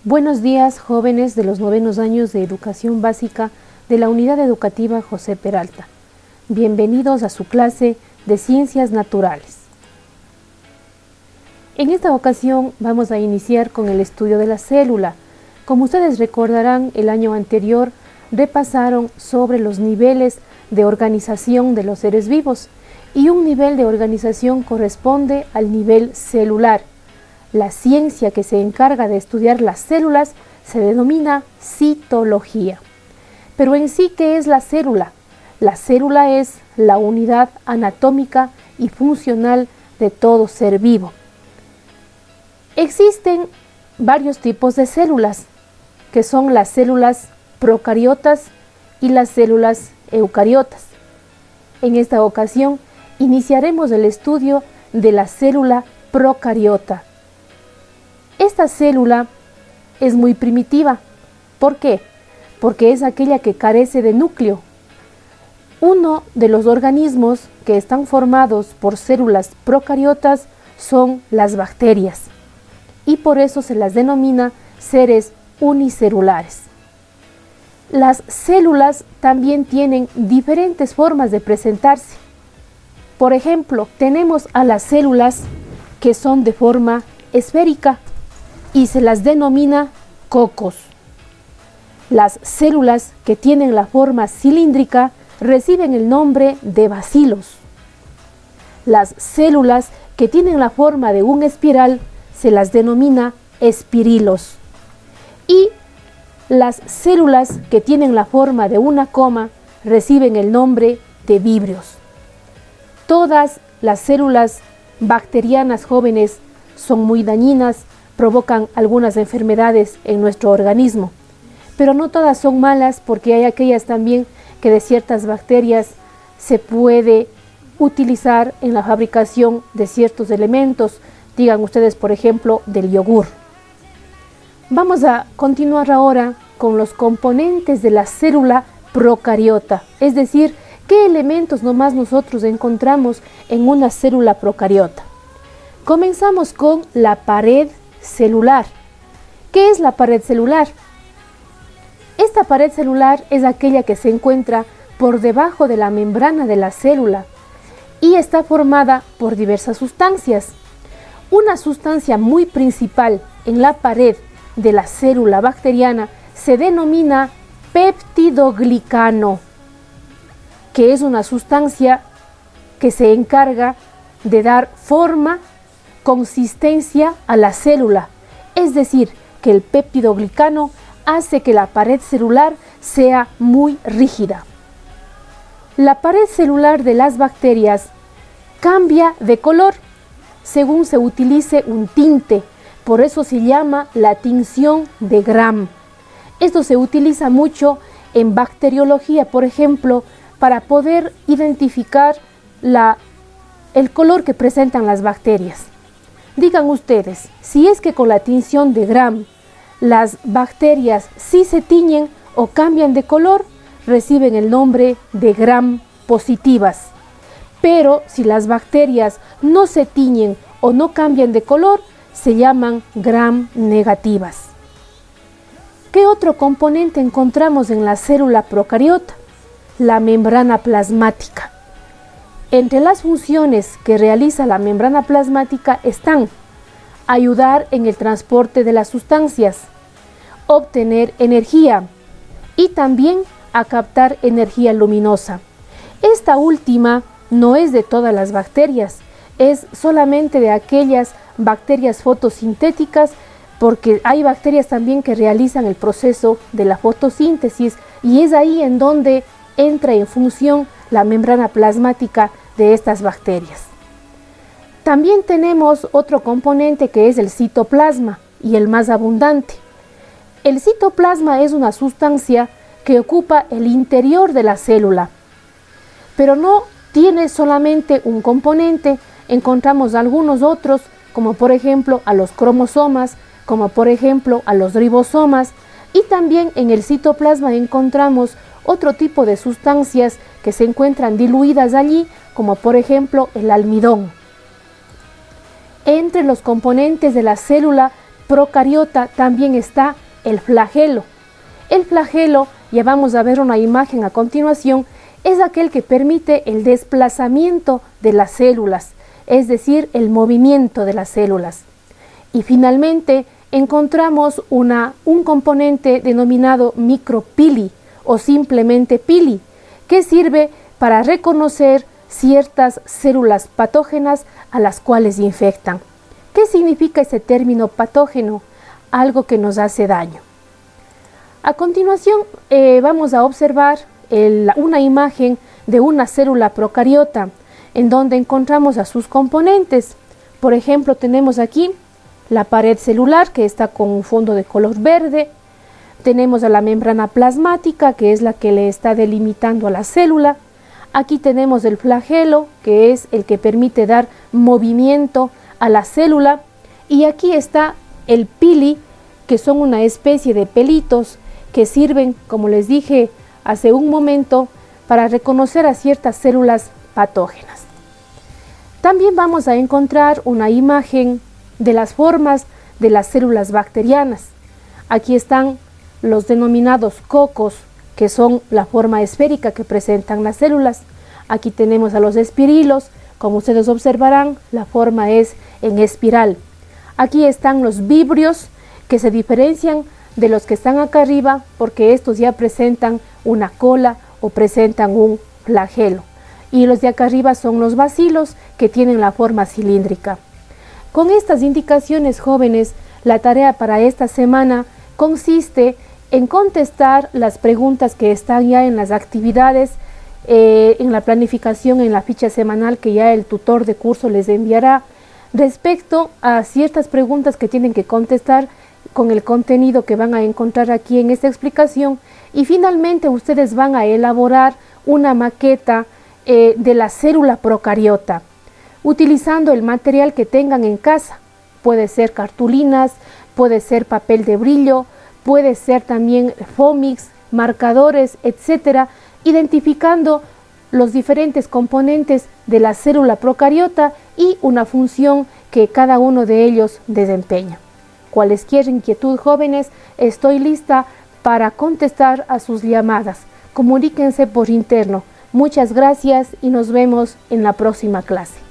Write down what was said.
Buenos días, jóvenes de los 9º años de Educación Básica de la Unidad Educativa José Peralta. Bienvenidos a su clase de Ciencias Naturales. En esta ocasión vamos a iniciar con el estudio de la célula. Como ustedes recordarán, el año anterior repasaron sobre los niveles de organización de los seres vivos y un nivel de organización corresponde al nivel celular. La ciencia que se encarga de estudiar las células se denomina citología. Pero en sí, ¿qué es la célula? La célula es la unidad anatómica y funcional de todo ser vivo. Existen varios tipos de células, que son las células procariotas y las células eucariotas. En esta ocasión iniciaremos el estudio de la célula procariota. Esta célula es muy primitiva. ¿Por qué? Porque es aquella que carece de núcleo. Uno de los organismos que están formados por células procariotas son las bacterias, y por eso se las denomina seres unicelulares. Las células también tienen diferentes formas de presentarse. Por ejemplo, tenemos a las células que son de forma esférica y se las denomina cocos. Las células que tienen la forma cilíndrica reciben el nombre de bacilos. Las células que tienen la forma de un espiral se las denomina espirilos. Y las células que tienen la forma de una coma reciben el nombre de víbrios. Todas las células bacterianas jóvenes son muy dañinas, provocan algunas enfermedades en nuestro organismo, pero no todas son malas, porque hay aquellas también que de ciertas bacterias se puede utilizar en la fabricación de ciertos elementos, digan ustedes por ejemplo del yogur. Vamos a continuar ahora con los componentes de la célula procariota, es decir, qué elementos nomás nosotros encontramos en una célula procariota. Comenzamos con la pared celular. ¿Qué es la pared celular? Esta pared celular es aquella que se encuentra por debajo de la membrana de la célula y está formada por diversas sustancias. Una sustancia muy principal en la pared de la célula bacteriana se denomina peptidoglicano, que es una sustancia que se encarga de dar forma, consistencia a la célula, es decir, que el peptidoglicano hace que la pared celular sea muy rígida. La pared celular de las bacterias cambia de color según se utilice un tinte, por eso se llama la tinción de Gram. Esto se utiliza mucho en bacteriología, por ejemplo, para poder identificar el color que presentan las bacterias. Digan ustedes, si es que con la tinción de Gram las bacterias sí se tiñen o cambian de color, reciben el nombre de Gram positivas. Pero si las bacterias no se tiñen o no cambian de color, se llaman Gram negativas. ¿Qué otro componente encontramos en la célula procariota? La membrana plasmática. Entre las funciones que realiza la membrana plasmática están ayudar en el transporte de las sustancias, obtener energía y también a captar energía luminosa. Esta última no es de todas las bacterias, es solamente de aquellas bacterias fotosintéticas, porque hay bacterias también que realizan el proceso de la fotosíntesis y es ahí en donde entra en función la membrana plasmática de estas bacterias. También tenemos otro componente que es el citoplasma y el más abundante. El citoplasma es una sustancia que ocupa el interior de la célula, pero no tiene solamente un componente, encontramos algunos otros, como por ejemplo a los cromosomas, como por ejemplo a los ribosomas, y también en el citoplasma encontramos otro tipo de sustancias que se encuentran diluidas allí, como por ejemplo el almidón. Entre los componentes de la célula procariota también está el flagelo. El flagelo, ya vamos a ver una imagen a continuación, es aquel que permite el desplazamiento de las células, es decir, el movimiento de las células. Y finalmente encontramos un componente denominado micropili o simplemente pili, que sirve para reconocer ciertas células patógenas a las cuales infectan. ¿Qué significa ese término patógeno? Algo que nos hace daño. A continuación vamos a observar una imagen de una célula procariota en donde encontramos a sus componentes. Por ejemplo, tenemos aquí la pared celular, que está con un fondo de color verde. Tenemos a la membrana plasmática, que es la que le está delimitando a la célula. Aquí tenemos el flagelo, que es el que permite dar movimiento a la célula. Y aquí está el pili, que son una especie de pelitos que sirven, como les dije hace un momento, para reconocer a ciertas células patógenas. También vamos a encontrar una imagen de las formas de las células bacterianas. Aquí están los denominados cocos, que son la forma esférica que presentan las células. Aquí tenemos a los espirilos, como ustedes observarán, la forma es en espiral. Aquí están los vibrios, que se diferencian de los que están acá arriba porque estos ya presentan una cola o presentan un flagelo. Y los de acá arriba son los bacilos, que tienen la forma cilíndrica. Con estas indicaciones, jóvenes, la tarea para esta semana consiste en contestar las preguntas que están ya en las actividades, en la planificación, en la ficha semanal que ya el tutor de curso les enviará, respecto a ciertas preguntas que tienen que contestar con el contenido que van a encontrar aquí en esta explicación. Y finalmente ustedes van a elaborar una maqueta de la célula procariota, utilizando el material que tengan en casa. Puede ser cartulinas, puede ser papel de brillo, puede ser también Fomix, marcadores, etcétera, identificando los diferentes componentes de la célula procariota y una función que cada uno de ellos desempeña. Cualesquier inquietud, jóvenes, estoy lista para contestar a sus llamadas. Comuníquense por interno. Muchas gracias y nos vemos en la próxima clase.